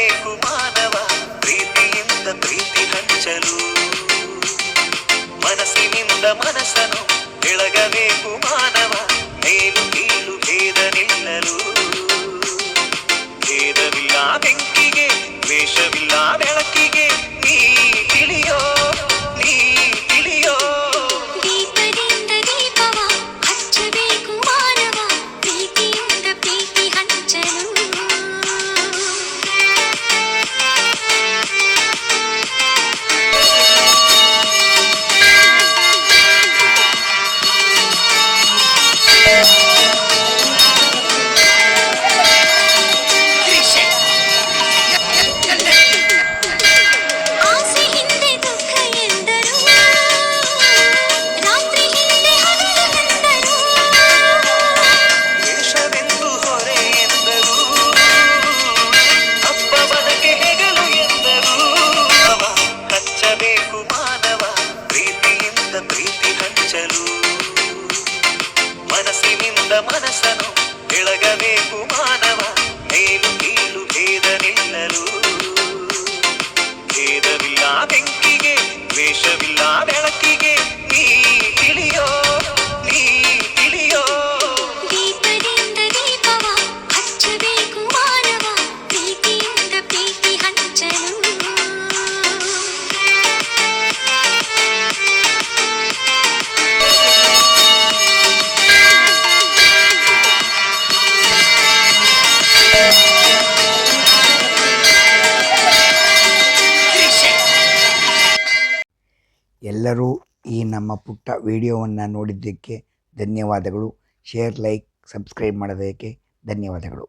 ಬೆಳಗಬೇಕು ಮಾನವ ಪ್ರೀತಿಯಿಂದ ಪ್ರೀತಿ ಹಂಚಲು ಮನಸ್ಸಿನಿಂದ ಮನಸ್ಸನ್ನು ಬೆಳಗಬೇಕು ಮಾನವ ಮೇಲು ಕೀಳು ಭೇದ ನಿಲ್ಲಲು ಭೇದವಿಲ್ಲ ಬೆಂಕಿಗೆ ದ್ವೇಷವಿಲ್ಲ ಬೆಳಕಿಗೆ ನೀ ತಿಳಿಯೋ ನೀ ತಿಳಿಯೋ ದೀಪದಿಂದ ದೀಪವ ಹಚ್ಚಬೇಕು ಮಾನವ ಪ್ರೀತಿಯಿಂದ ಪ್ರೀತಿ ಹಂಚಲು ಆಸೆ ಹಿಂದೆ ದುಃಖ ಎಂದರು ರಾತ್ರಿ ಹಿಂದೆ ಹಗಲು ವೇಷವೆಂದು ಹೊರೆ ಎಂದರು ಹಬ್ಬ ಬದಕೆ ಹೆಗಲು ಎಂದರು ಅವ ಹಚ್ಚಬೇಕು ಮಾನವ ಪ್ರೀತಿಯಿಂದ ಪ್ರೀತಿ ಹಂಚಲು ಮನಸ್ಸಿನಿಂದ ಮನಸ್ಸನ್ನು ಬೆಳಗಬೇಕು ಮಾನವ ಮೇಲು ಕೀಳು ಭೇದ ನಿಲ್ಲಲು ಭೇದವಿಲ್ಲ ಬೆಂಕಿಗೆ ದ್ವೇಷವಿಲ್ಲ ಬೆಳಕಿಗೆ ನೀ ತಿಳಿಯೋ ನೀ ತಿಳಿಯೋ ದೀಪದಿಂದ ದೀಪವ ಹಚ್ಚಬೇಕು ಮಾನವ ಪ್ರೀತಿಯಿಂದ ಪ್ರೀತಿ ಹಂಚಲು ಎಲ್ಲರೂ ಈ ನಮ್ಮ ಪುಟ್ಟ ವಿಡಿಯೋವನ್ನು ನೋಡಿದ್ದಕ್ಕೆ ಧನ್ಯವಾದಗಳು. ಶೇರ್, ಲೈಕ್, ಸಬ್ಸ್ಕ್ರೈಬ್ ಮಾಡೋದಕ್ಕೆ ಧನ್ಯವಾದಗಳು.